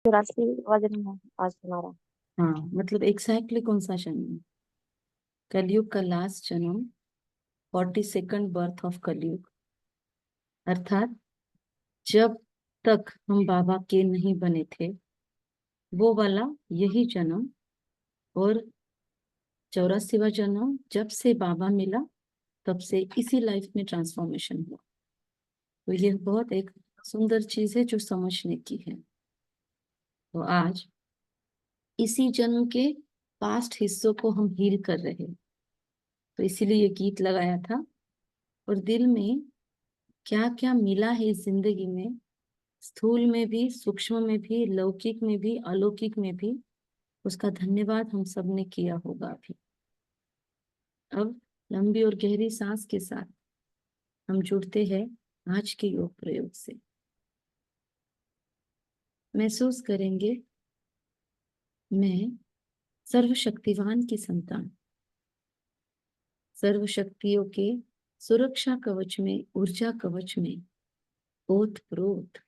84 वजन है आज तुम्हारा। हाँ, मतलब एग्जैक्टली कौन सा जन्म? कलयुग का लास्ट जन्म, 42nd बर्थ ऑफ कलयुग। अर्थात जब तक हम बाबा के नहीं बने थे वो वाला यही जन्म, और 84वां जन्म जब से बाबा मिला तब से इसी लाइफ में ट्रांसफॉर्मेशन हुआ। तो ये बहुत एक सुंदर चीज है जो समझने की है। तो आज इसी जन्म के पास्ट हिस्सों को हम हील कर रहे हैं, तो इसीलिए ये गीत लगाया था। और दिल में क्या क्या मिला है इस जिंदगी में, स्थूल में भी, सूक्ष्म में भी, लौकिक में भी, अलौकिक में भी, उसका धन्यवाद हम सब ने किया होगा अभी। अब लंबी और गहरी सांस के साथ हम जुड़ते हैं आज के योग प्रयोग से। महसूस करेंगे, मैं सर्वशक्तिवान की संतान, सर्व शक्तियों के सुरक्षा कवच में, ऊर्जा कवच में ओत प्रोत,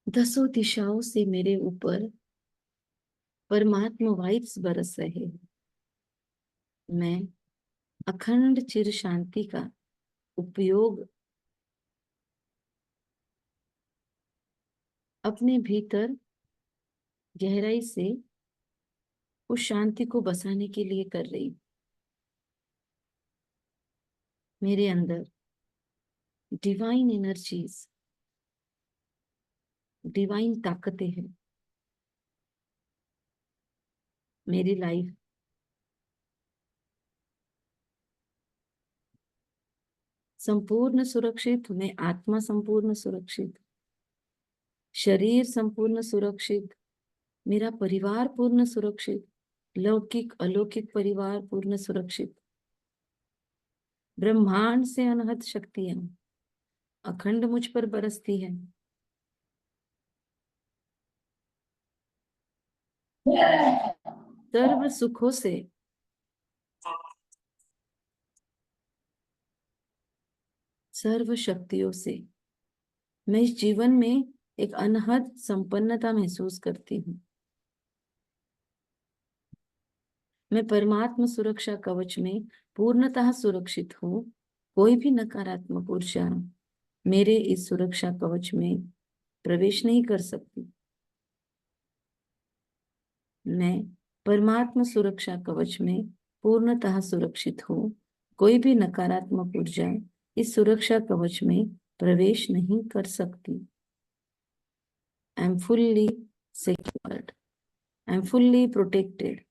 दसों दिशाओं से मेरे ऊपर परमात्मा वाइब्स बरस रहे हैं। मैं अखंड चिर शांति का उपयोग अपने भीतर गहराई से उस शांति को बसाने के लिए कर रही हूं। मेरे अंदर डिवाइन एनर्जीज, डिवाइन ताकतें हैं। मेरी लाइफ संपूर्ण सुरक्षित, मैं आत्मा संपूर्ण सुरक्षित, शरीर संपूर्ण सुरक्षित, मेरा परिवार पूर्ण सुरक्षित, लौकिक अलौकिक परिवार पूर्ण सुरक्षित, ब्रह्मांड से अनहद शक्तियां अखंड मुझ पर बरसती है। सर्व सुखों से, सर्व शक्तियों से मैं इस जीवन में एक अनहद संपन्नता महसूस करती हूँ। मैं परमात्मा सुरक्षा कवच में पूर्णतः सुरक्षित हूँ। कोई भी नकारात्मक ऊर्जा मेरे इस सुरक्षा कवच में प्रवेश नहीं कर सकती। मैं परमात्मा सुरक्षा कवच में पूर्णतः सुरक्षित हूँ। कोई भी नकारात्मक ऊर्जा इस सुरक्षा कवच में प्रवेश नहीं कर सकती। I am fully secured, I am fully protected.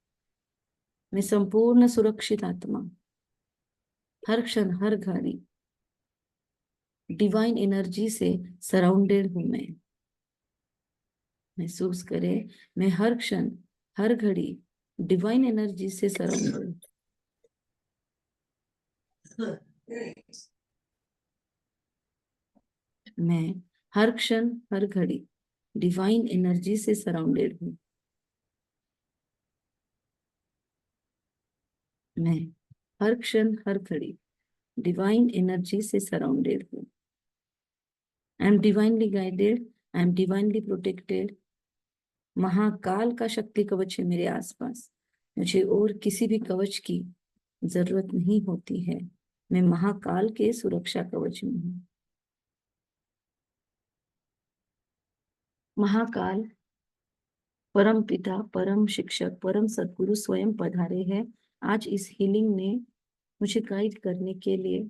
मैं संपूर्ण सुरक्षित आत्मा, हर क्षण हर घड़ी डिवाइन एनर्जी से सराउंडेड हूं। मैं महसूस करें, मैं हर क्षण हर घड़ी डिवाइन एनर्जी से सराउंडेड। मैं हर क्षण हर घड़ी डिवाइन एनर्जी से सराउंडेड हूँ। मैं हर क्षण हर घड़ी डिवाइन एनर्जी से सराउंडेड हूँ। I am divinely guided, I am divinely protected. Mahakal का शक्ति कवच है मेरे आसपास। मुझे और किसी भी कवच की जरूरत नहीं होती है। मैं महाकाल के सुरक्षा कवच में हूँ। महाकाल परम पिता, परम शिक्षक, परम सद्गुरु स्वयं पधारे हैं आज इस हीलिंग में मुझे गाइड करने के लिए।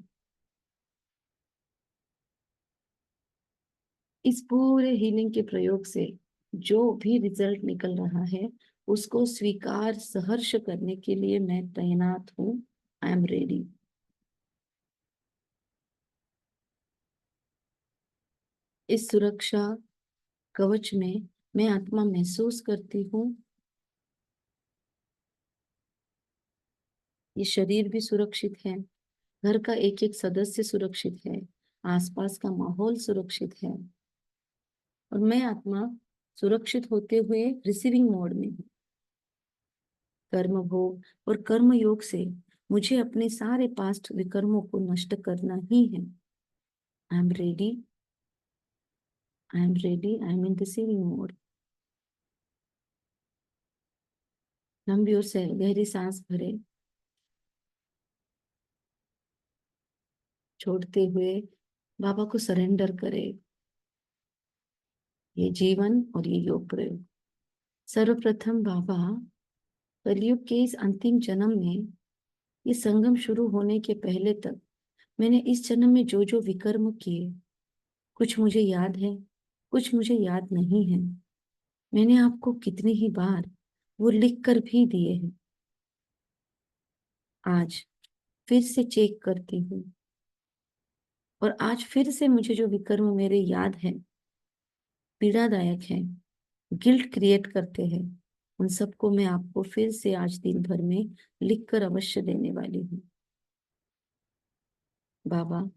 इस पूरे हीलिंग के प्रयोग से जो भी रिजल्ट निकल रहा है उसको स्वीकार सहर्ष करने के लिए मैं तैनात हूँ। I am ready. इस सुरक्षा कवच में मैं आत्मा महसूस करती हूँ। ये शरीर भी सुरक्षित है, घर का एक एक सदस्य सुरक्षित है, आसपास का माहौल सुरक्षित है, और मैं आत्मा सुरक्षित होते हुए रिसीविंग मोड में हूँ। कर्म भोग और कर्म योग से मुझे अपने सारे पास्ट विकर्मों को नष्ट करना ही है। I am ready. I am ready. I am in receiving mode. लंबी और से गहरी सांस भरे, छोड़ते हुए बाबा को सरेंडर करे ये जीवन और ये योग प्रयोग। सर्वप्रथम बाबा, कलयुग के इस अंतिम जन्म में, ये संगम शुरू होने के पहले तक मैंने इस जन्म में जो जो विकर्म किए, कुछ मुझे याद है, कुछ मुझे याद नहीं है। मैंने आपको कितनी ही बार वो लिख कर भी दिए हैं। आज फिर से चेक करती हूँ, और आज फिर से मुझे जो विकर्म मेरे याद हैं, पीड़ादायक हैं, गिल्ट क्रिएट करते हैं, उन सबको मैं आपको फिर से आज दिन भर में लिख कर अवश्य देने वाली हूँ। बाबा,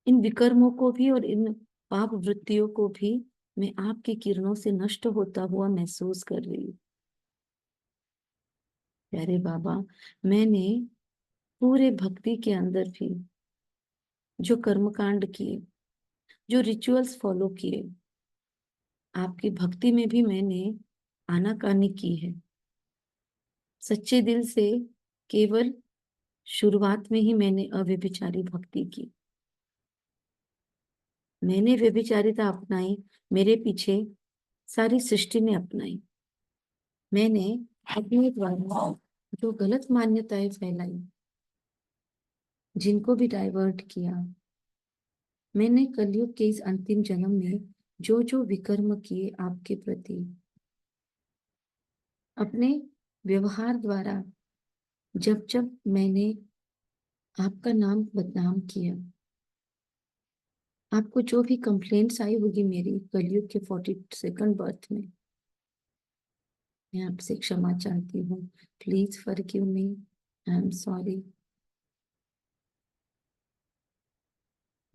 इन विकर्मों को भी और इन पाप वृत्तियों को भी मैं आपकी किरणों से नष्ट होता हुआ महसूस कर रही हूँ। प्यारे बाबा, मैंने पूरे भक्ति के अंदर भी जो कर्मकांड किए, जो रिचुअल्स फॉलो किए, आपकी भक्ति में भी मैंने आनाकानी की है। सच्चे दिल से केवल शुरुआत में ही मैंने अव्यभिचारी भक्ति की। मैंने व्यभिचारिता अपनाई, मेरे पीछे सारी सृष्टि ने अपनाई। मैंने अपने द्वारा जो गलत मान्यताएं फैलाई, जिनको भी डाइवर्ट किया, मैंने कलयुग के इस अंतिम जन्म में जो जो विकर्म किए आपके प्रति, अपने व्यवहार द्वारा जब जब मैंने आपका नाम बदनाम किया, आपको जो भी कंप्लेंट्स आई होगी मेरी कलयुग के 42nd बर्थ में, मैं आपसे क्षमा चाहती हूँ। Please forgive me, I am sorry.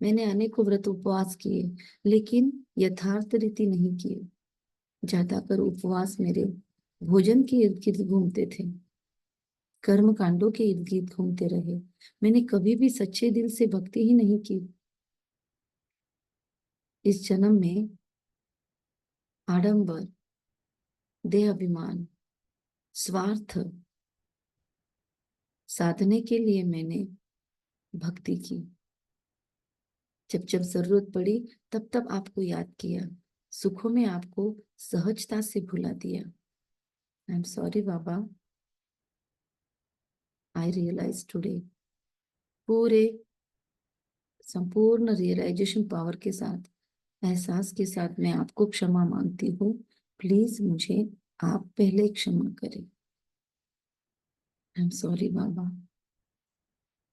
मैंने अनेकों व्रत उपवास किए, लेकिन यथार्थ रीति नहीं किए। ज्यादातर उपवास मेरे भोजन के इर्द गिर्द घूमते थे, कर्म कांडों के इर्द गिर्द घूमते रहे। मैंने कभी भी सच्चे दिल से भक्ति ही नहीं की। इस जन्म में आडंबर, देह अभिमान, स्वार्थ साधने के लिए मैंने भक्ति की। जब जब जरूरत पड़ी तब तब आपको याद किया, सुखों में आपको सहजता से भुला दिया। आई एम सॉरी बाबा। आई रियलाइज टुडे, पूरे संपूर्ण रियलाइजेशन पावर के साथ, एहसास के साथ मैं आपको क्षमा मांगती हूँ। प्लीज मुझे आप पहले क्षमा करें। I am sorry Baba.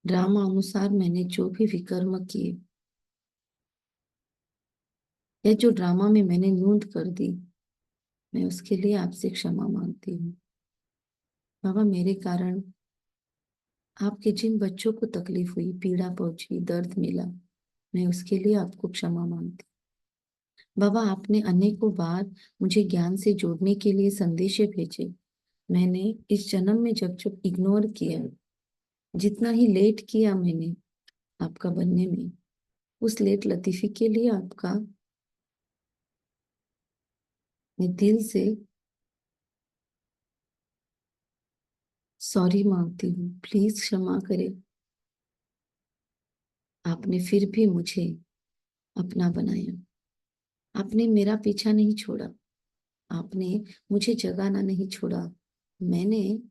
Drama अनुसार मैंने जो भी विकर्म किए, या जो ड्रामा में मैंने नूंद कर दी, मैं उसके लिए आपसे क्षमा मांगती हूँ। बाबा, मेरे कारण आपके जिन बच्चों को तकलीफ हुई, पीड़ा पहुंची, दर्द मिला, मैं उसके लिए आपको क्षमा मांगती हूँ। बाबा, आपने अनेकों बार मुझे ज्ञान से जोड़ने के लिए संदेशे भेजे। मैंने इस जन्म में जब जब इग्नोर किया, जितना ही लेट किया मैंने आपका बनने में, उस लेट लतीफी के लिए आपका मैं दिल से सॉरी मांगती हूँ। प्लीज क्षमा करें। आपने फिर भी मुझे अपना बनाया, आपने मेरा पीछा नहीं छोड़ा, आपने मुझे जगाना नहीं छोड़ा। मैंने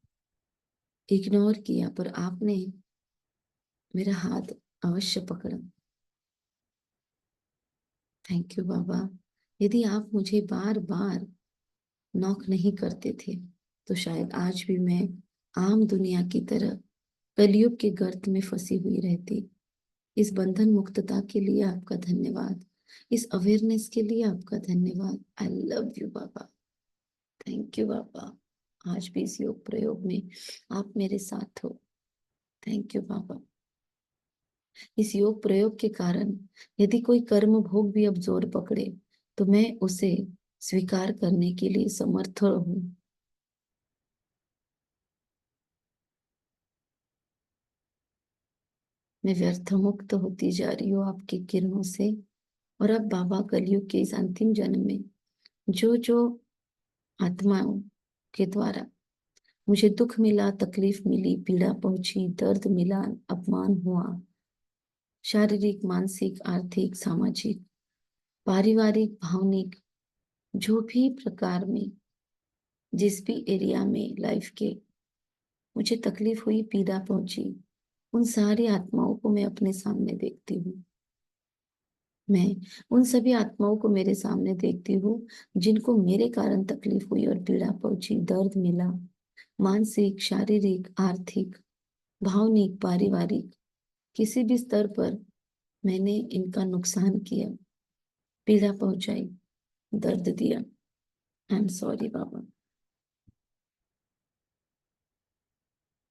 इग्नोर किया, पर आपने मेरा हाथ अवश्य पकड़ा। थैंक यू बाबा। यदि आप मुझे बार बार नॉक नहीं करते थे, तो शायद आज भी मैं आम दुनिया की तरह कलयुग के गर्त में फंसी हुई रहती। इस बंधन मुक्तता के लिए आपका धन्यवाद, इस अवेयरनेस के लिए आपका धन्यवाद। आई लव यू बाबा। थैंक यू बाबा। आज भी इस योग प्रयोग में आप मेरे साथ हो। थैंक यू बाबा। इस योग प्रयोग के कारण यदि कोई कर्म भोग भी अब जोर पकड़े, तो मैं उसे स्वीकार करने के लिए समर्थ हूँ। मैं व्यर्थ मुक्त होती जा रही हूँ आपकी किरणों से। और अब बाबा कलयुग के इस अंतिम जन्म में जो जो आत्माओं के द्वारा मुझे दुख मिला, तकलीफ मिली, पीड़ा पहुंची, दर्द मिला, अपमान हुआ, शारीरिक, मानसिक, आर्थिक, सामाजिक, पारिवारिक, भावनिक, जो भी प्रकार में, जिस भी एरिया में लाइफ के मुझे तकलीफ हुई, पीड़ा पहुंची, उन सारी आत्माओं को मैं अपने सामने देखती हूँ। मैं उन सभी आत्माओं को मेरे सामने देखती हूँ जिनको मेरे कारण तकलीफ हुई और पीड़ा पहुंची, दर्द मिला, मानसिक, शारीरिक, आर्थिक, भावनिक, पारिवारिक, किसी भी स्तर पर मैंने इनका नुकसान किया, पीड़ा पहुंचाई, दर्द दिया। आई एम सॉरी बाबा,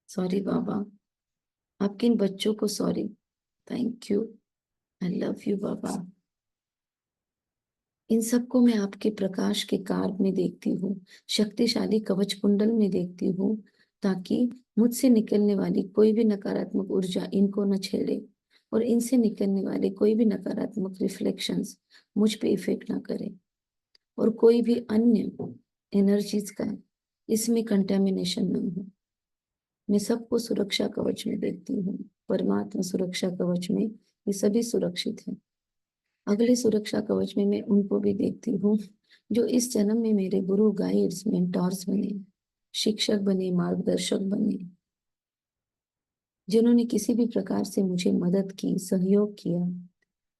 सॉरी बाबा। आपके इन बच्चों को sorry, thank you, I love you बाबा। इन सबको मैं आपके प्रकाश के कार में देखती हूँ, शक्तिशाली कवच कुंडल में देखती हूँ, ताकि मुझसे निकलने वाली कोई भी नकारात्मक ऊर्जा इनको न छेड़े और इनसे निकलने वाले कोई भी नकारात्मक रिफ्लेक्शंस मुझ पे इफेक्ट ना करे और कोई भी अन्य एनर्जीज का इसमें कंटेमिनेशन ना हो। मैं सबको सुरक्षा कवच में देखती हूँ, परमात्मा सुरक्षा कवच में ये सभी सुरक्षित हैं। अगले सुरक्षा कवच में मैं उनको भी देखती हूँ जो इस जन्म में मेरे गुरु, गाइड्स, मेंटोर्स बने, शिक्षक बने, मार्गदर्शक बने, जिन्होंने किसी भी प्रकार से मुझे मदद की, सहयोग किया,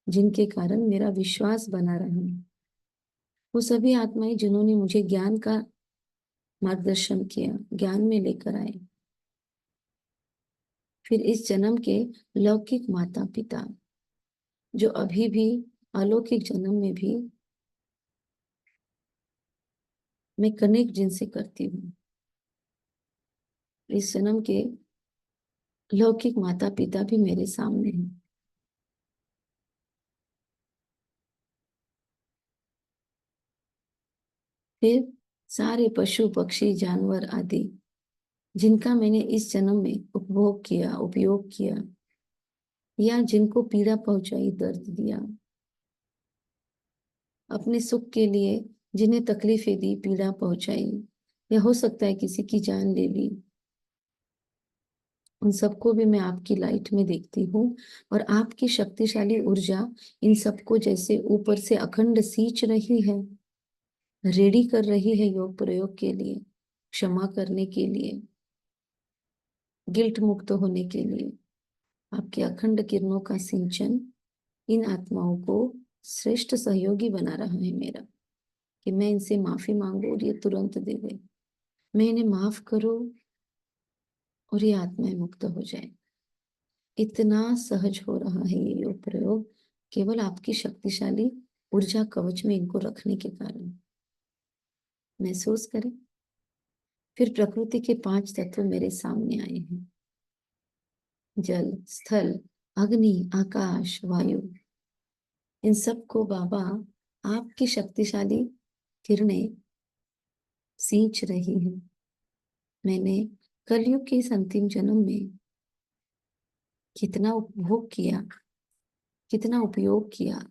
जिनके कारण मेरा विश्वास बना रहा। वो सभी आत्माएं जिन्होंने मुझे ज्ञान का मार्गदर्शन किया, ज्ञान में लेकर आए। फिर इस जन्म के लौकिक माता पिता जो अभी भी अलौकिक जन्म में भी मैं कनेक्ट जिनसे करती हूँ, इस जन्म के लौकिक माता पिता भी मेरे सामने हैं। फिर सारे पशु, पक्षी, जानवर आदि जिनका मैंने इस जन्म में उपभोग किया, उपयोग किया, या जिनको पीड़ा पहुंचाई, दर्द दिया, अपने सुख के लिए जिन्हें तकलीफें दी, पीड़ा पहुंचाई, या हो सकता है किसी की जान ले ली, उन सबको भी मैं आपकी लाइट में देखती हूँ और आपकी शक्तिशाली ऊर्जा इन सबको जैसे ऊपर से अखंड सींच रही है, रेडी कर रही है योग प्रयोग के लिए, क्षमा करने के लिए, गिल्ट मुक्त होने के लिए। आपके अखंड किरणों का सिंचन इन आत्माओं को श्रेष्ठ सहयोगी बना रहा है मेरा, कि मैं इनसे माफी मांगू और ये तुरंत दे दे, मैं इन्हें माफ करो और ये आत्माएं मुक्त हो जाए। इतना सहज हो रहा है ये योग प्रयोग केवल आपकी शक्तिशाली ऊर्जा कवच में इनको रखने के कारण। महसूस करें। फिर प्रकृति के 5 तत्व मेरे सामने आए हैं, जल, स्थल, अग्नि, आकाश, वायु। इन सबको बाबा आपकी शक्तिशाली किरणें सींच रही हैं। मैंने कलयुग के इस अंतिम जन्म में कितना उपभोग किया, कितना उपयोग किया,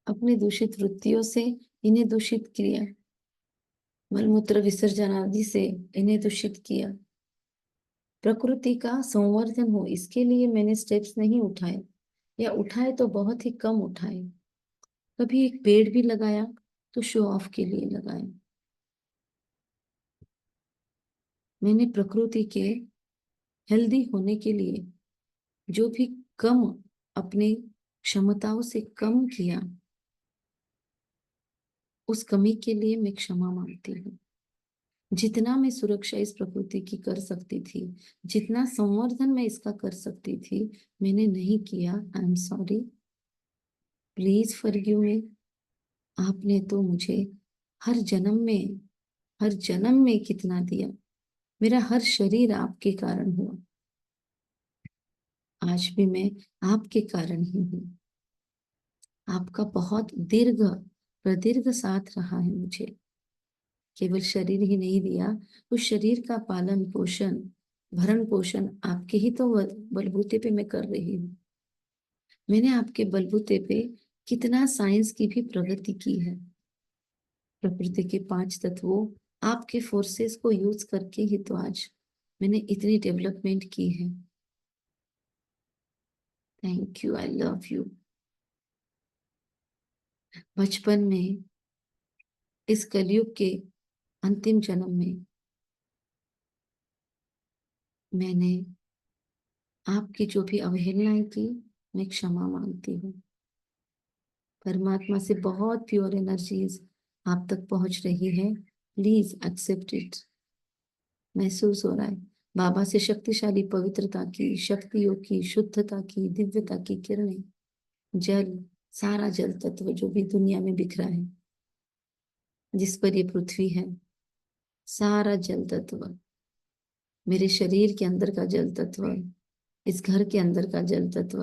अपने दूषित वृत्तियों से इन्हें दूषित किया, मलमूत्र विसर्जन आदि से इन्हें दूषित किया। प्रकृति का संवर्धन हो इसके लिए मैंने स्टेप्स नहीं उठाए, या उठाए तो बहुत ही कम उठाए। कभी एक पेड़ भी लगाया तो शो ऑफ के लिए लगाया। मैंने प्रकृति के हेल्दी होने के लिए जो भी कम अपने क्षमताओं से कम किया, उस कमी के लिए मैं क्षमा मांगती हूँ। जितना मैं सुरक्षा इस प्रकृति की कर सकती थी, जितना संवर्धन मैं इसका कर सकती थी, मैंने नहीं किया। आई एम सॉरी, प्लीज फॉरगिव मी। आपने तो मुझे हर जन्म में, हर जन्म में कितना दिया। मेरा हर शरीर आपके कारण हुआ, आज भी मैं आपके कारण ही हूँ। आपका बहुत दीर्घ प्रदीर्घ साथ रहा है मुझे। केवल शरीर ही नहीं दिया, उस शरीर का पालन पोषण, भरण पोषण आपके ही तो बलबूते पे मैं कर रही हूँ। मैंने आपके बलबूते पे कितना साइंस की भी प्रगति की है। प्रकृति के 5 तत्वों, आपके फोर्सेस को यूज करके ही तो आज मैंने इतनी डेवलपमेंट की है। Thank you, I love you. बचपन में, इस कलयुग के अंतिम जन्म में, मैंने आपकी जो भी अवहेलनाएं की, मैं क्षमा मांगती हूँ। परमात्मा से बहुत प्योर एनर्जीज आप तक पहुंच रही है। Please accept it. महसूस हो रहा है बाबा से शक्तिशाली पवित्रता की, शक्तियों की, शुद्धता की, दिव्यता की किरणें। जल, सारा जल तत्व जो भी दुनिया में बिखरा है, जिस पर ये पृथ्वी है, सारा जल तत्व, मेरे शरीर के अंदर का जल तत्व, इस घर के अंदर का जल तत्व,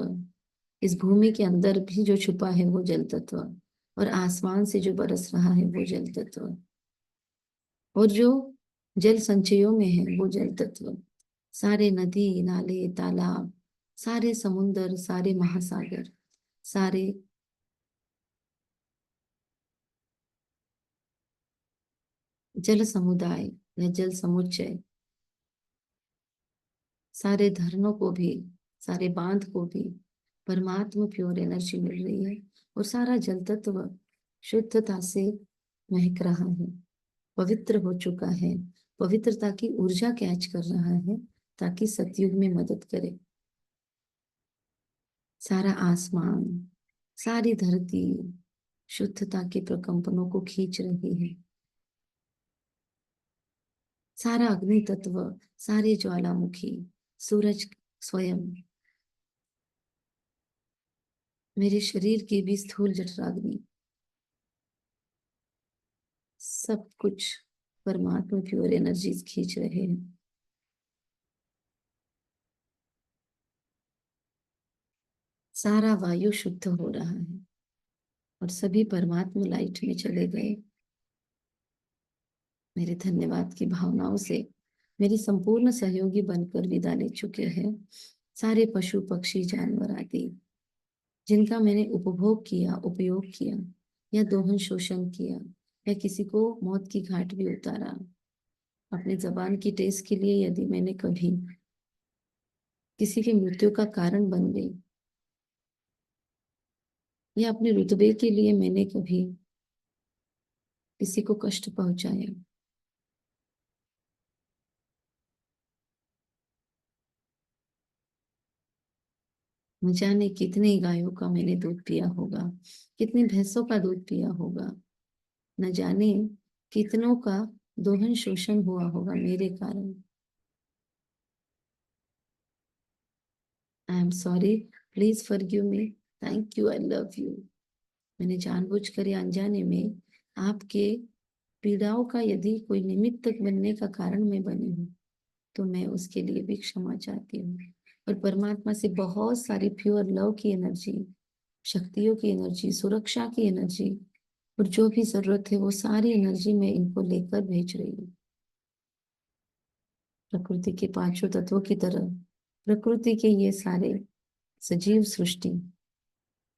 इस भूमि के अंदर भी जो छुपा है वो जल तत्व, और आसमान से जो बरस रहा है वो जल तत्व, और जो जल संचयों में है वो जल तत्व, सारे नदी नाले तालाब, सारे समुंदर, सारे महासागर, सारे जल समुदाय या जल समुच्चय, सारे धरनों को भी, सारे बांध को भी परमात्मा प्योर एनर्जी मिल रही है, और सारा जल तत्व शुद्धता से महक रहा है, पवित्र हो चुका है, पवित्रता की ऊर्जा कैच कर रहा है, ताकि सतयुग में मदद करे। सारा आसमान, सारी धरती शुद्धता के प्रकंपनों को खींच रही है। सारा अग्नि तत्व, सारे ज्वालामुखी, सूरज स्वयं, मेरे शरीर की भी स्थूल जठराग्नि, सब कुछ परमात्मा प्योर एनर्जीज खींच रहे हैं। सारा वायु शुद्ध हो रहा है, और सभी परमात्मा लाइट में चले गए। मेरे धन्यवाद की भावनाओं से मेरे संपूर्ण सहयोगी बनकर विदा ले चुके हैं सारे पशु पक्षी जानवर आदि, जिनका मैंने उपभोग किया, उपयोग किया, या दोहन शोषण किया, या किसी को मौत की घाट भी उतारा। अपनी जबान की टेस्ट के लिए यदि मैंने कभी किसी की मृत्यु का कारण बन गई, या अपने रुतबे के लिए मैंने कभी किसी को कष्ट पहुंचाया, न जाने कितनी गायों का मैंने दूध पिया होगा, कितनी भैंसों का दूध पिया होगा, न जाने कितनों का दोहन शोषण हुआ होगा मेरे कारण। आई am sorry, please forgive me, thank you, I love you. मैंने जानबूझकर या अनजाने में आपके पीड़ाओं का यदि कोई निमित्त बनने का कारण मैं बनी हूँ, तो मैं उसके लिए भी क्षमा चाहती हूँ, और परमात्मा से बहुत सारी प्योर लव की एनर्जी, शक्तियों की एनर्जी, सुरक्षा की एनर्जी, और जो भी जरूरत है वो सारी एनर्जी मैं इनको लेकर भेज रही हूँ। प्रकृति के 5 तत्वों की तरह प्रकृति के ये सारे सजीव सृष्टि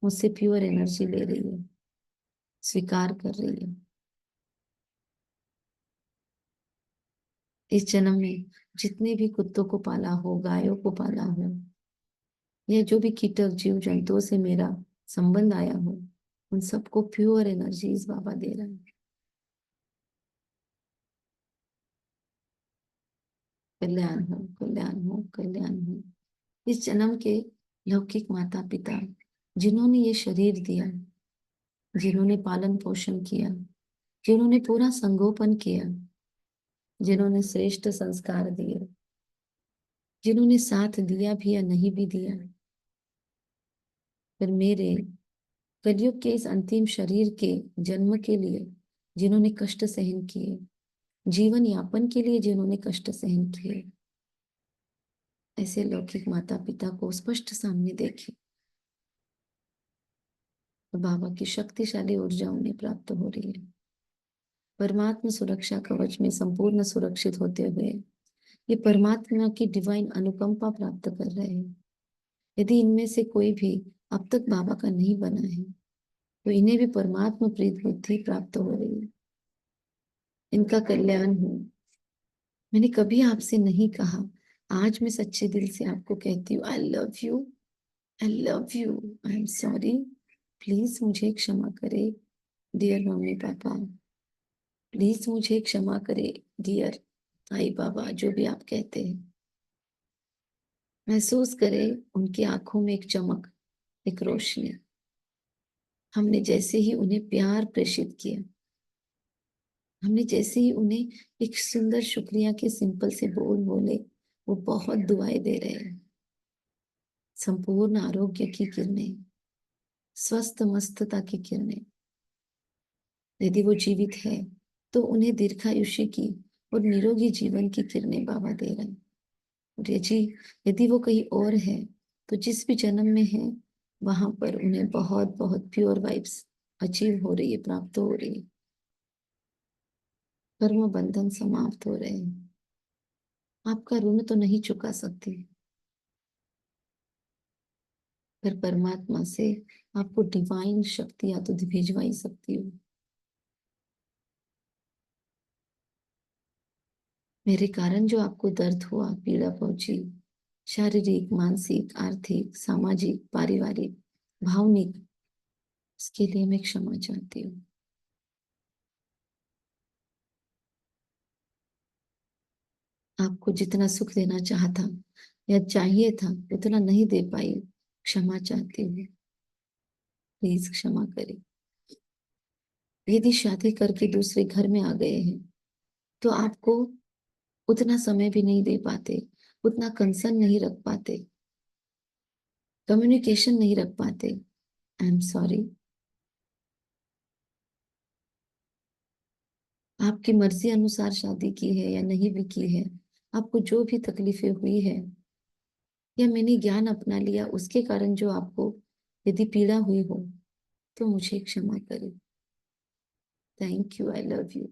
मुझसे प्योर एनर्जी ले रही है, स्वीकार कर रही है। इस जन्म में जितने भी कुत्तों को पाला हो, गायों को पाला हो, या जो भी कीटक जीव जंतुओं से मेरा संबंध आया हो, उन सबको प्योर एनर्जीज बाबा दे रहा है। कल्याण हो, कल्याण हो, कल्याण हो। इस जन्म के लौकिक माता पिता, जिन्होंने ये शरीर दिया, जिन्होंने पालन पोषण किया, जिन्होंने पूरा संगोपन किया, जिन्होंने श्रेष्ठ संस्कार दिए, जिन्होंने साथ दिया भी या नहीं भी दिया, फिर मेरे कलयुग के इस अंतिम शरीर के जन्म के लिए जिन्होंने कष्ट सहन किए, जीवन यापन के लिए जिन्होंने कष्ट सहन किए, ऐसे लौकिक माता पिता को स्पष्ट सामने देखे, तो बाबा की शक्तिशाली ऊर्जा उन्हें प्राप्त हो रही है। परमात्मा सुरक्षा कवच में संपूर्ण सुरक्षित होते हुए ये परमात्मा की डिवाइन अनुकंपा प्राप्त कर रहे हैं। यदि इनमें से कोई भी अब तक बाबा का नहीं बना है, तो इन्हें भी परमात्मा प्रीत बुद्धि प्राप्त हो रही है, इनका कल्याण हो। मैंने कभी आपसे नहीं कहा, आज मैं सच्चे दिल से आपको कहती हूँ, आई love you, I love you, I am sorry, please मुझे क्षमा करे डियर मम्मी पापा, प्लीज मुझे क्षमा करे डियर आई बाबा, जो भी आप कहते हैं। महसूस करे उनकी आंखों में एक चमक, एक रोशनी। हमने जैसे ही उन्हें प्यार प्रेषित किया, हमने जैसे ही उन्हें एक सुंदर शुक्रिया के सिंपल से बोल बोले, वो बहुत दुआएं दे रहे हैं। संपूर्ण आरोग्य की किरणें, स्वस्थ मस्तता की किरणें। यदि वो जीवित है तो उन्हें दीर्घायुष्य की और निरोगी जीवन की किरणें बाबा दे रहे हैं। और यदि वो कहीं और है, तो जिस भी जन्म में है वहां पर उन्हें बहुत बहुत प्योर वाइब्स अचीव हो रही है, प्राप्त हो रही है। कर्म बंधन समाप्त हो रहे हैं। आपका ऋण तो नहीं चुका सकती, पर परमात्मा से आपको डिवाइन शक्तियां तो भिजवा ही सकती हूँ। मेरे कारण जो आपको दर्द हुआ, पीड़ा पहुंची, शारीरिक, मानसिक, आर्थिक, सामाजिक, पारिवारिक, भावनिक, उसके लिए मैं क्षमा चाहती हूँ। आपको जितना सुख देना चाहता या चाहिए था उतना नहीं दे पाई, क्षमा चाहती हूँ, प्लीज क्षमा करें। यदि शादी करके दूसरे घर में आ गए हैं, तो आपको उतना समय भी नहीं दे पाते, उतना कंसर्न नहीं रख पाते, कम्युनिकेशन नहीं रख पाते। आई एम सॉरी। आपकी मर्जी अनुसार शादी की है या नहीं भी की है, आपको जो भी तकलीफें हुई है या मैंने ज्ञान अपना लिया उसके कारण जो आपको यदि पीड़ा हुई हो, तो मुझे क्षमा करें। Thank you, I love you.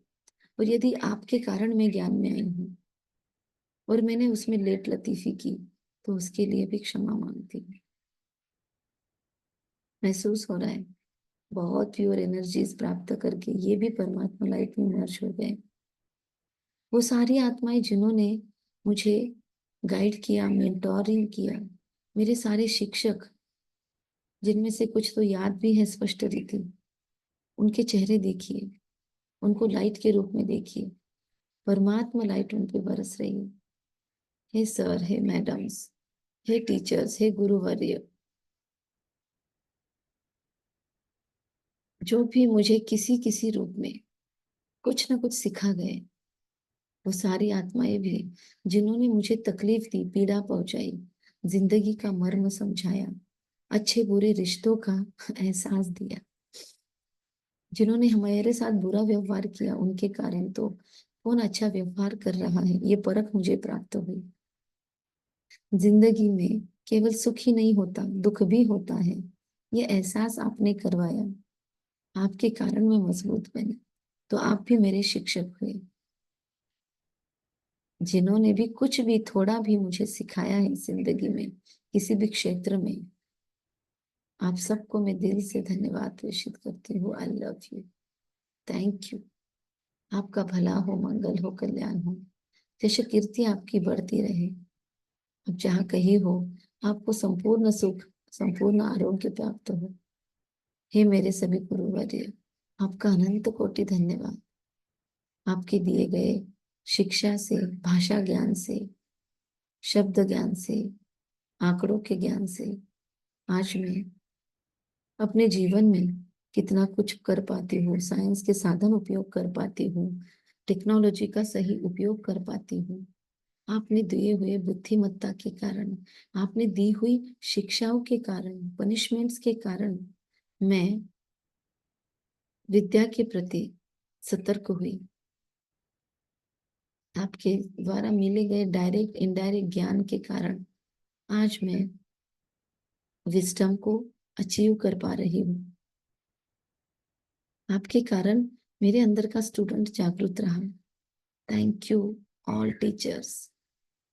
और यदि आपके कारण मैं ज्ञान में आई हूँ और मैंने उसमें लेट लतीफी की, तो उसके लिए भी क्षमा मांगती हूँ। महसूस हो रहा है बहुत प्योर एनर्जीज प्राप्त करके ये भी परमात्मा लाइट में मर्ज हो गए। वो सारी आत्माएं जिन्होंने मुझे गाइड किया, मेंटोरिंग किया, मेरे सारे शिक्षक, जिनमें से कुछ तो याद भी है स्पष्ट रीति, उनके चेहरे देखिए, उनको लाइट के रूप में देखिए। परमात्मा लाइट उन पे बरस रही है। हे सर, हे मैडम्स, हे टीचर्स, हे गुरुवर्य, जो भी मुझे किसी किसी रूप में कुछ ना कुछ सिखा गए, वो सारी आत्माएं भी जिन्होंने मुझे तकलीफ दी, पीड़ा पहुंचाई, जिंदगी का मर्म समझाया, अच्छे बुरे रिश्तों का एहसास दिया, जिन्होंने हमारे साथ बुरा व्यवहार किया, उनके कारण तो कौन अच्छा व्यवहार कर रहा है ये परख मुझे प्राप्त हुई। जिंदगी में केवल सुख ही नहीं होता, दुख भी होता है, ये एहसास आपने करवाया। आपके कारण मैं मजबूत बनी, तो आप भी मेरे शिक्षक हुए। जिन्होंने भी कुछ भी थोड़ा भी मुझे सिखाया है जिंदगी में, किसी भी क्षेत्र में, आप सबको मैं दिल से धन्यवाद प्रेषित करती हूँ। आई लव यू, थैंक यू। आपका भला हो, मंगल हो, कल्याण हो, जैसे कीर्ति आपकी बढ़ती रहे। अब जहाँ कहीं हो, आपको संपूर्ण सुख, संपूर्ण आरोग्य प्राप्त हो। हे मेरे सभी गुरुवर्य, आपका अनंत कोटि धन्यवाद। आपके दिए गए शिक्षा से, भाषा ज्ञान से, शब्द ज्ञान से, आंकड़ों के ज्ञान से आज मैं अपने जीवन में कितना कुछ कर पाती हूँ, साइंस के साधन उपयोग कर पाती हूँ, टेक्नोलॉजी का सही उपयोग कर पाती हूँ। आपने दिए हुए बुद्धिमत्ता के कारण, आपने दी हुई शिक्षाओं के कारण, पनिशमेंट्स के कारण मैं विद्या के प्रति सतर्क हुई। आपके द्वारा मिले गए डायरेक्ट इनडायरेक्ट ज्ञान के कारण आज मैं विजडम को अचीव कर पा रही हूँ। आपके कारण मेरे अंदर का स्टूडेंट जागृत रहा। Thank you all teachers,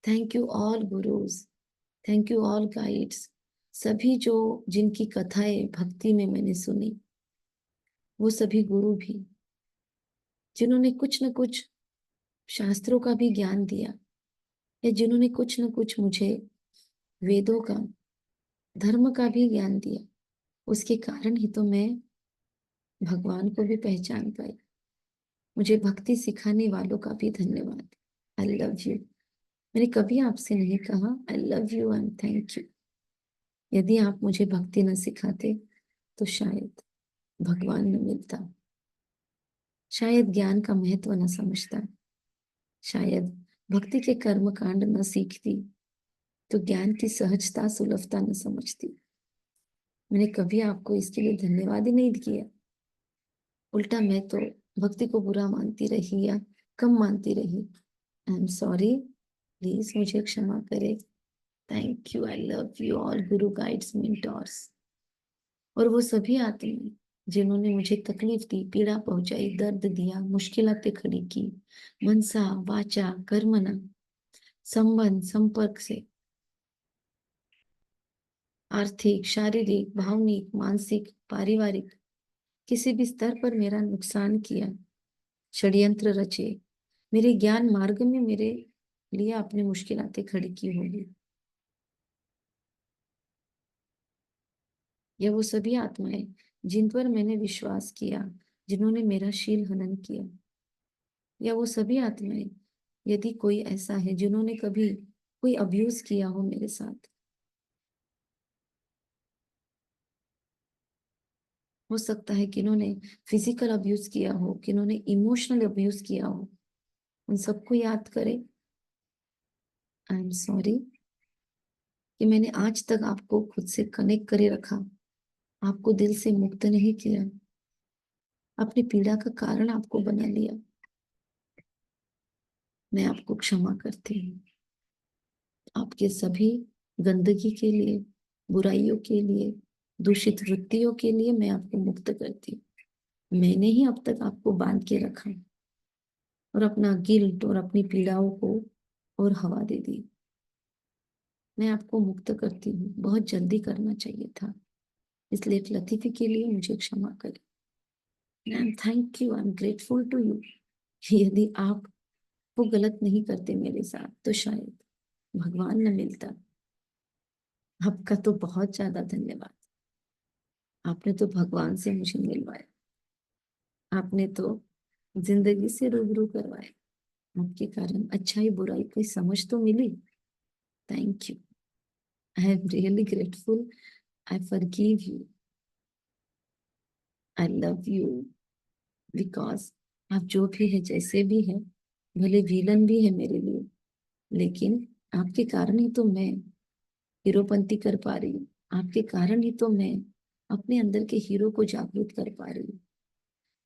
thank you all gurus, thank you all guides, सभी जो जिनकी कथाएं भक्ति में मैंने सुनी, वो सभी गुरु भी, जिन्होंने कुछ न कुछ शास्त्रों का भी ज्ञान दिया, या जिन्होंने कुछ न कुछ मुझे वेदों का, धर्म का भी ज्ञान दिया, उसके कारण ही तो मैं भगवान को भी पहचान पाई। मुझे भक्ति सिखाने वालों का भी धन्यवाद। I love you. मैंने कभी आपसे नहीं कहा आई love you and thank you. यदि आप मुझे भक्ति न सिखाते तो शायद भगवान न मिलता, शायद ज्ञान का महत्व न समझता, शायद भक्ति के कर्म कांड न सीखती, तो ज्ञान की सहजता सुलभता न समझती। मैंने कभी आपको इसके लिए धन्यवाद ही नहीं किया। उल्टा मैं तो भक्ति को बुरा मानती रही या कम मानती रही। आई एम सॉरी, प्लीज मुझे क्षमा करें। Thank you, I love you all Guru guides mentors. और वो सभी आत्माएं जिन्होंने मुझे तकलीफ दी, पीड़ा पहुंचाई, दर्द दिया, मुश्किलातें खड़ी की, मनसा वाचा कर्मणा, संबंध संपर्क से, आर्थिक शारीरिक भावनिक मानसिक पारिवारिक किसी भी स्तर पर मेरा नुकसान किया, षड्यंत्र रचे, मेरे ज्ञान मार्ग में मेरे लिए अपनी मुश्किलातें खड़ी की होगी, या वो सभी आत्माएं जिन पर मैंने विश्वास किया, जिन्होंने मेरा शील हनन किया, या वो सभी आत्माएं यदि कोई ऐसा है जिन्होंने कभी कोई अब्यूज किया हो मेरे साथ, हो सकता है कि इन्होंने फिजिकल अब्यूज किया हो, कि इन्होंने इमोशनल अब्यूज किया हो, उन सबको याद करें। आई एम सॉरी कि मैंने आज तक आपको खुद से कनेक्ट करे रखा, आपको दिल से मुक्त नहीं किया, अपनी पीड़ा का कारण आपको बना लिया। मैं आपको क्षमा करती हूँ। आपके सभी गंदगी के लिए, बुराइयों के लिए, दूषित वृत्तियों के लिए मैं आपको मुक्त करती हूँ। मैंने ही अब तक आपको बांध के रखा और अपना गिल्ट और अपनी पीड़ाओं को और हवा दे दी। मैं आपको मुक्त करती हूँ, बहुत जल्दी करना चाहिए था, इसलिए एक लतीफे के लिए मुझे क्षमा करें। I am thank you, I am grateful to you. यदि आप वो गलत नहीं करते मेरे साथ तो शायद भगवान न मिलता। आपका तो बहुत ज्यादा धन्यवाद। आपने तो भगवान से मुझे मिलवाया, आपने तो जिंदगी से रूबरू करवाया। आपके कारण अच्छाई बुराई की समझ तो मिली। Thank you, I am really grateful. I forgive you, I love you, because आप जो भी है जैसे भी है, भले विलन भी है मेरे लिए, लेकिन आपके कारण ही तो मैं हीरोपंती कर पा रही हूँ। आपके कारण ही तो मैं अपने अंदर के हीरो को जागृत कर पा रही हूँ।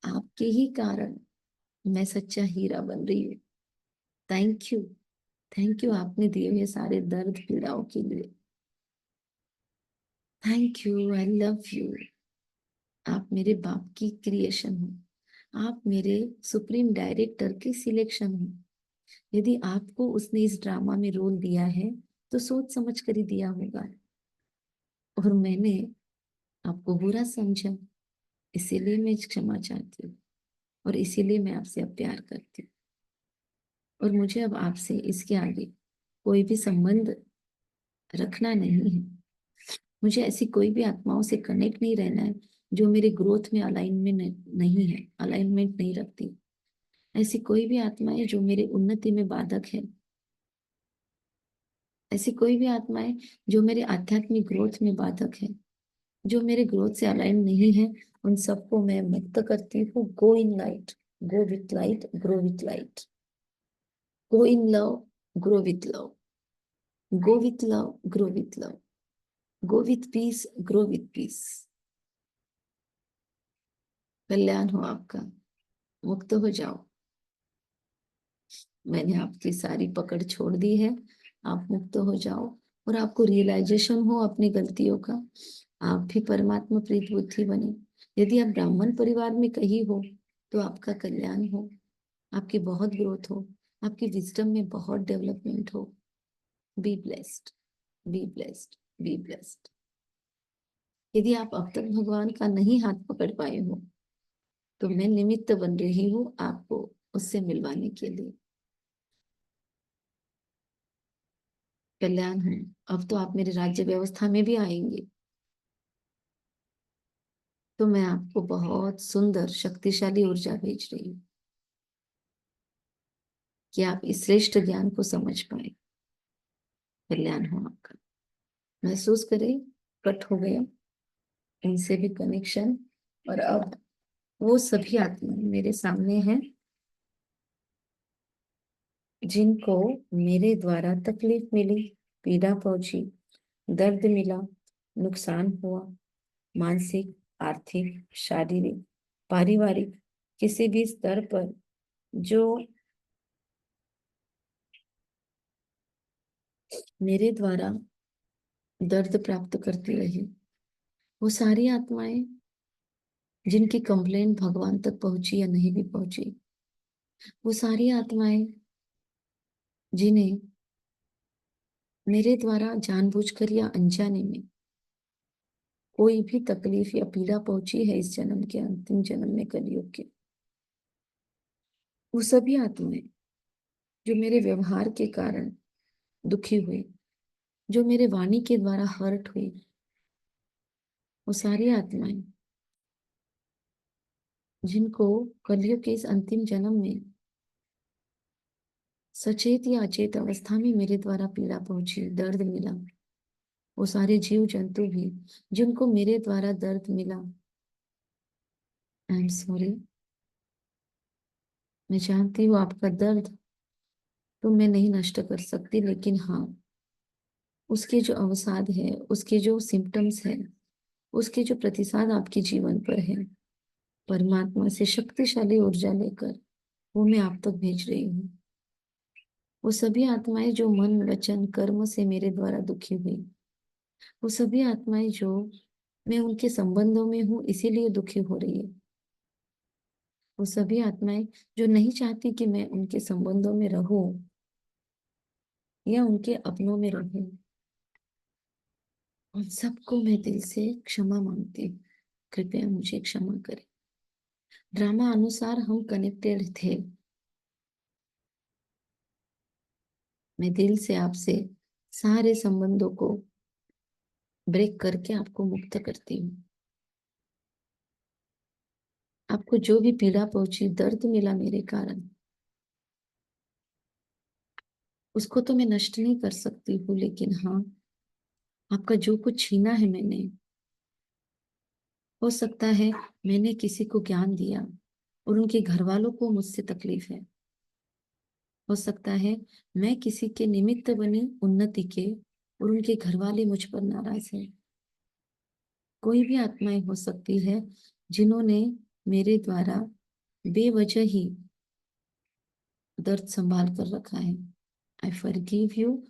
आपके ही कारण मैं सच्चा हीरा बन रही हूँ। थैंक यू, थैंक यू आपने दिए हुए सारे दर्द पीड़ाओं के लिए। Thank you, I love you. आप मेरे बाप की क्रिएशन हो, आप मेरे सुप्रीम डायरेक्टर की सिलेक्शन हो। यदि आपको उसने इस ड्रामा में रोल दिया है तो सोच समझ कर ही दिया होगा, और मैंने आपको बुरा समझा, इसीलिए मैं क्षमा चाहती हूँ, और इसीलिए मैं आपसे अब प्यार करती हूँ। और मुझे अब आपसे इसके आगे कोई भी संबंध रखना नहीं है। मुझे ऐसी कोई भी आत्माओं से कनेक्ट नहीं रहना है जो मेरे ग्रोथ में अलाइनमेंट नहीं है, अलाइनमेंट नहीं रखती। ऐसी कोई भी आत्मा है जो मेरे उन्नति में बाधक है, ऐसी कोई भी आत्मा है जो मेरे आध्यात्मिक ग्रोथ में बाधक है, जो मेरे ग्रोथ से अलाइन नहीं है, उन सबको मैं मुक्त करती हूँ। Go in light, go with light, grow with light. Go in love, grow with love. Go with love, grow with love. Go with peace, grow with peace. कल्याण हो आपका, मुक्त हो जाओ। मैंने आपकी सारी पकड़ छोड़ दी है, आप मुक्त हो जाओ, और आपको रियलाइजेशन हो अपनी गलतियों का। आप भी परमात्मा प्रीत बुद्धि बने। यदि आप ब्राह्मण परिवार में कहीं हो तो आपका कल्याण हो, आपकी बहुत ग्रोथ हो, आपकी विजडम में बहुत डेवलपमेंट हो। Be blessed, be blessed, be blessed. यदि आप अब तक भगवान का नहीं हाथ पकड़ पाए हो तो मैं निमित्त बन रही हूँ आपको उससे मिलवाने के लिए। कल्याण हूँ। अब तो आप मेरे राज्य व्यवस्था में भी आएंगे तो मैं आपको बहुत सुंदर शक्तिशाली ऊर्जा भेज रही हूँ कि आप इस श्रेष्ठ ज्ञान को समझ पाए। कल्याण हो आपका। महसूस करें कट हो गया इनसे भी कनेक्शन। और अब वो सभी आत्माएं मेरे सामने हैं जिनको मेरे द्वारा तकलीफ मिली, पीड़ा पहुंची, दर्द मिला, नुकसान हुआ, मानसिक, आर्थिक, शारीरिक, पारिवारिक, किसी भी स्तर पर जो मेरे द्वारा दर्द प्राप्त करती रही, वो सारी आत्माएं जिनकी कंप्लेंट भगवान तक पहुंची या नहीं भी पहुंची, वो सारी आत्माएं जिन्हें मेरे द्वारा जानबूझकर या अनजाने में कोई भी तकलीफ या पीड़ा पहुंची है इस जन्म के अंतिम जन्म में कलयुग के, वो सभी आत्माएं जो मेरे व्यवहार के कारण दुखी हुई, जो मेरे वाणी के द्वारा हर्ट हुई, वो सारी आत्माएं जिनको कलयुग के इस अंतिम जन्म में सचेत या अचेत अवस्था में मेरे द्वारा पीड़ा पहुंची, दर्द मिला, वो सारे जीव जंतु भी जिनको मेरे द्वारा दर्द मिला, आई एम सॉरी। मैं जानती हूँ आपका दर्द तो मैं नहीं नष्ट कर सकती, लेकिन हाँ, उसके जो अवसाद है, उसके जो सिम्टम्स है, उसके जो प्रतिसाद आपके जीवन पर है, परमात्मा से शक्तिशाली ऊर्जा लेकर वो मैं आप तक भेज रही हूँ। वो सभी आत्माएं जो मन वचन कर्म से मेरे द्वारा दुखी हुई, वो सभी आत्माएं जो मैं उनके संबंधों में हूँ इसीलिए दुखी हो रही है, वो सभी आत्माएं जो नहीं चाहती कि मैं उनके संबंधों में रहूं या उनके अपनों में रहूं, उन सबको मैं दिल से क्षमा मांगती हूँ। कृपया मुझे क्षमा करें। ड्रामा अनुसार हम कनेक्टेड थे। मैं दिल से आपसे सारे संबंधों को ब्रेक करके आपको मुक्त करती हूँ। आपको जो भी पीड़ा पहुंची, दर्द मिला मेरे कारण, उसको तो मैं नष्ट नहीं कर सकती हूँ, लेकिन हाँ, आपका जो कुछ छीना है मैंने, हो सकता है मैंने किसी को ज्ञान दिया और उनके घर वालों को मुझसे तकलीफ है। हो सकता है मैं किसी के निमित्त बनी उन्नति के और उनके घर वाले मुझ पर नाराज हैं। कोई भी आत्माएं हो सकती है जिन्होंने मेरे द्वारा बेवजह ही दर्द संभाल कर रखा है। आई forgive you.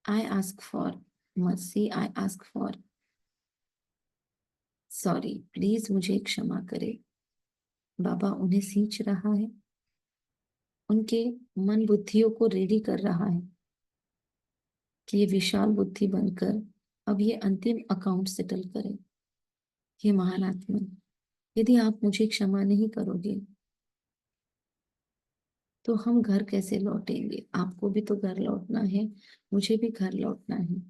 I ask for mercy. I ask for sorry. Please मुझे क्षमा करे। बाबा उन्हें सींच रहा है, उनके मन बुद्धियों को रेडी कर रहा है कि ये विशाल बुद्धि बनकर अब ये अंतिम अकाउंट सेटल करे। ये महान आत्मा, यदि आप मुझे क्षमा नहीं करोगे तो हम घर कैसे लौटेंगे? आपको भी तो घर लौटना है, मुझे भी घर लौटना है।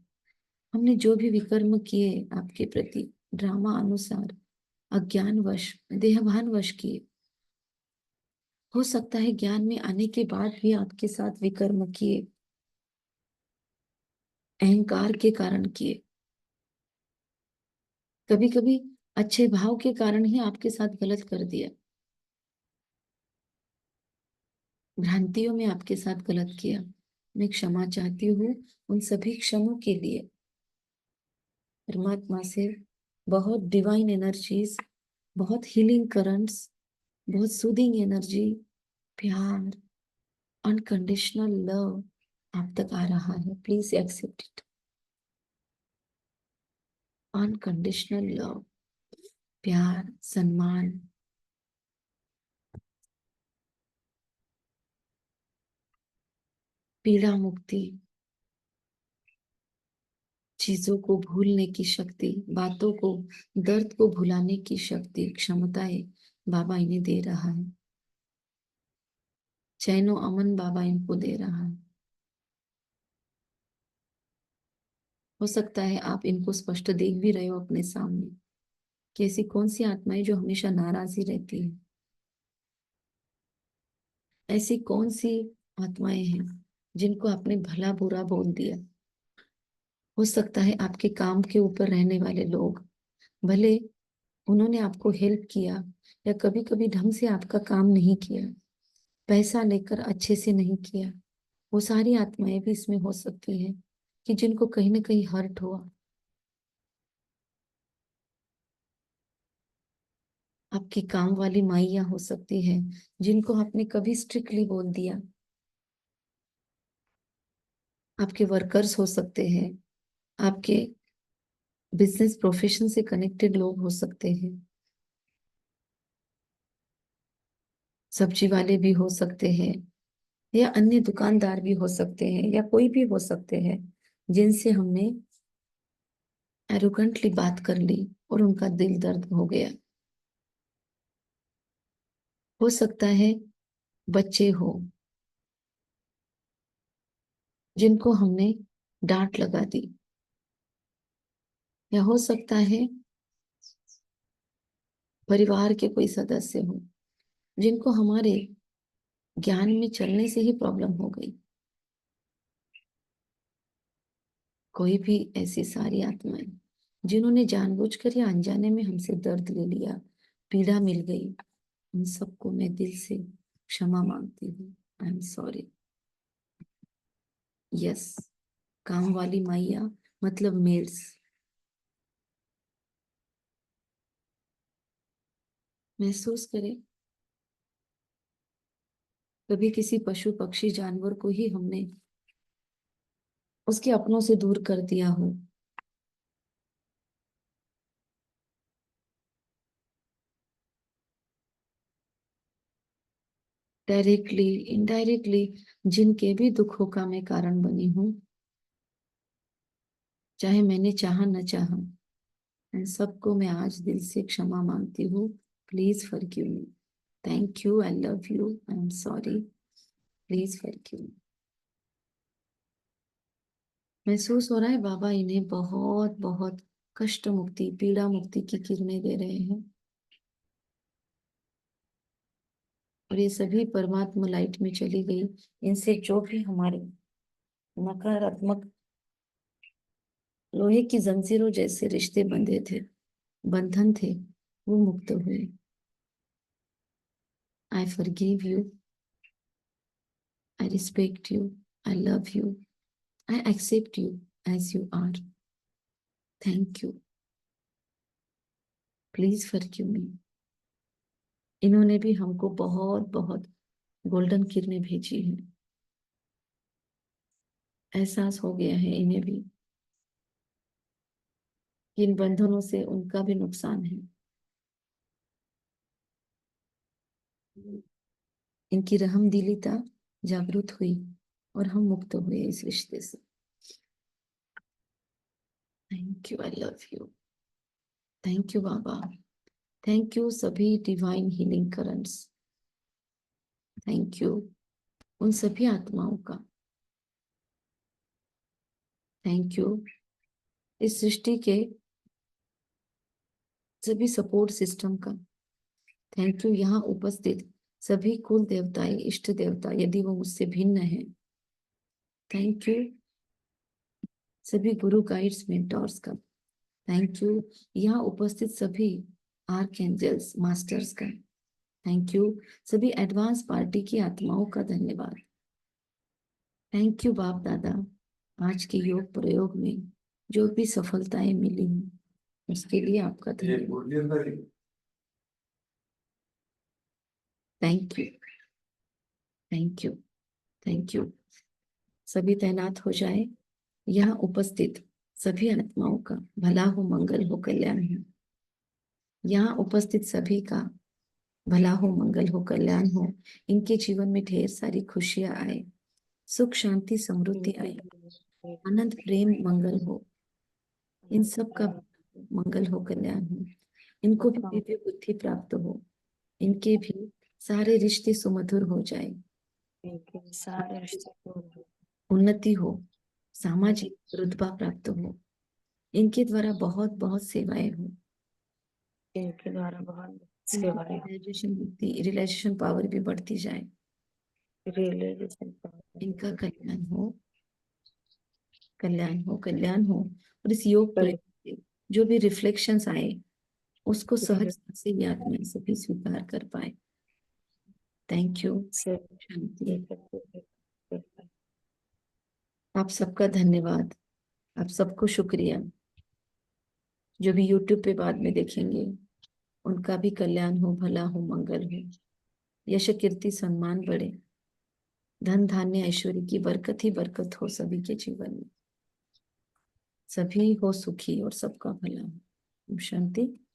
हमने जो भी विकर्म किए आपके प्रति, ड्रामा अनुसार, अज्ञानवश, देहभानवश किए, हो सकता है ज्ञान में आने के बाद भी आपके साथ विकर्म किए, अहंकार के कारण किए, कभी कभी अच्छे भाव के कारण ही आपके साथ गलत कर दिया, भ्रांतियों में आपके साथ गलत किया। मैं क्षमा चाहती हूँ उन सभी क्षमों के लिए। परमात्मा से बहुत डिवाइन एनर्जीज, बहुत हीलिंग करंट्स, बहुत सूदिंग एनर्जी, प्यार, अनकंडीशनल लव आप तक आ रहा है। Please accept it. Unconditional love, प्यार, सम्मान, पीड़ा मुक्ति, चीजों को भूलने की शक्ति, बातों को, दर्द को भुलाने की शक्ति, क्षमताएं बाबा इन्हें दे रहा है। चैनो अमन बाबा इनको दे रहा है। हो सकता है आप इनको स्पष्ट देख भी रहे हो अपने सामने कि ऐसी कौन सी आत्माएं जो हमेशा नाराज ही रहती है। ऐसी कौन सी आत्माएं हैं जिनको आपने भला बुरा बोल दिया। हो सकता है आपके काम के ऊपर रहने वाले लोग, भले उन्होंने आपको हेल्प किया या कभी कभी ढंग से आपका काम नहीं किया, पैसा लेकर अच्छे से नहीं किया, वो सारी आत्माएं भी इसमें हो सकती हैं कि जिनको कहीं ना कहीं हर्ट हुआ। आपकी काम वाली माइया हो सकती है जिनको आपने कभी स्ट्रिक्टली बोल दिया। आपके वर्कर्स हो सकते हैं, आपके बिजनेस प्रोफेशन से कनेक्टेड लोग हो सकते हैं, सब्जी वाले भी हो सकते हैं, या अन्य दुकानदार भी हो सकते हैं, या कोई भी हो सकते हैं जिनसे हमने एरोगेंटली बात कर ली और उनका दिल दर्द हो गया। हो सकता है बच्चे हो जिनको हमने डांट लगा दी, या हो सकता है परिवार के कोई सदस्य हो जिनको हमारे ज्ञान में चलने से ही प्रॉब्लम हो गई। कोई भी ऐसी सारी आत्माएं जिन्होंने जानबूझकर या अनजाने में हमसे दर्द ले लिया, पीड़ा मिल गई, उन सबको मैं दिल से क्षमा मांगती हूँ। आई एम सॉरी। यस, काम वाली माइया मतलब मेल्स। महसूस करें, कभी किसी पशु पक्षी जानवर को ही हमने उसके अपनों से दूर कर दिया हो, डायरेक्टली इनडायरेक्टली जिनके भी दुखों का मैं कारण बनी हूँ, चाहे मैंने चाहा न चाहा, इन सबको मैं आज दिल से क्षमा मांगती हूँ। Please forgive me. Thank you, I love you, I am sorry, please forgive मी। महसूस हो रहा है बाबा इन्हें बहुत बहुत कष्ट मुक्ति, पीड़ा मुक्ति की किरणें दे रहे हैं, और ये सभी परमात्मा लाइट में चली गई। इनसे जो भी हमारे नकारात्मक लोहे की जंजीरों जैसे रिश्ते बंधे थे, बंधन थे, वो मुक्त हुए। I forgive you, I respect you, I love you, I accept you as you are. Thank you, please forgive me. इन्होंने भी हमको बहुत बहुत गोल्डन किरणें भेजी है। एहसास हो गया है इन्हें भी कि इन बंधनों से उनका भी नुकसान है। इनकी रहमदिलिता जागृत हुई और हम मुक्त हुए इस रिश्ते से। Thank you, I love you, thank you बाबा, थैंक यू सभी divine healing currents, thank you उन सभी आत्माओं का, थैंक यू इस सृष्टि के सभी सपोर्ट सिस्टम का, थैंक यू यहाँ उपस्थित सभी कुल देवता, इष्ट देवता यदि वो मुझसे भिन्न है, थैंक यू सभी गुरु गाइड्स मेंटोर्स का, थैंक यू यहाँ उपस्थित सभी आर्क एंजल्स मास्टर्स का, थैंक यू सभी एडवांस पार्टी की आत्माओं का, धन्यवाद। थैंक यू बाप दादा, आज के योग प्रयोग में जो भी सफलताएं मिली हैं उसके लिए आपका धन्यवाद। Thank you, thank you, thank you. सभी तैनात हो जाए। यहाँ उपस्थित सभी आत्माओं का भला हो, मंगल हो, कल्याण हो। यहाँ उपस्थित सभी का भला हो, मंगल हो, कल्याण हो। इनके जीवन में ढेर सारी खुशियां आए, सुख शांति समृद्धि आए, आनंद प्रेम मंगल हो। इन सब का मंगल हो, कल्याण हो। इनको भी दिव्य बुद्धि प्राप्त हो, इनके भी सारे रिश्ते सुमधुर हो जाए, इनके सारे रिश्ते पूर्ण हो, उन्नति हो, सामाजिक रुतबा प्राप्त हो, इनके द्वारा बहुत बहुत सेवाएं हो, इनके द्वारा बहुत इनकी सेवाएं हो, रियलाइजेशन पावर भी बढ़ती जाए, रियलाइजेशन इनका कल्याण हो, कल्याण हो, कल्याण हो। और इस योग प्रेम से जो भी रिफ्लेक्शंस आए उसको सहजता से ये आत्मा सभी स्वीकार कर पाए। Thank you. से शांति। आप सबका धन्यवाद, आप सबको शुक्रिया। जो भी यूट्यूब पे बाद में देखेंगे उनका भी कल्याण हो, भला हो, मंगल हो, यश कीर्ति सम्मान बढ़े, धन धान्य ऐश्वर्य की बरकत ही बरकत हो सभी के जीवन में, सभी हो सुखी और सबका भला हो। शांति।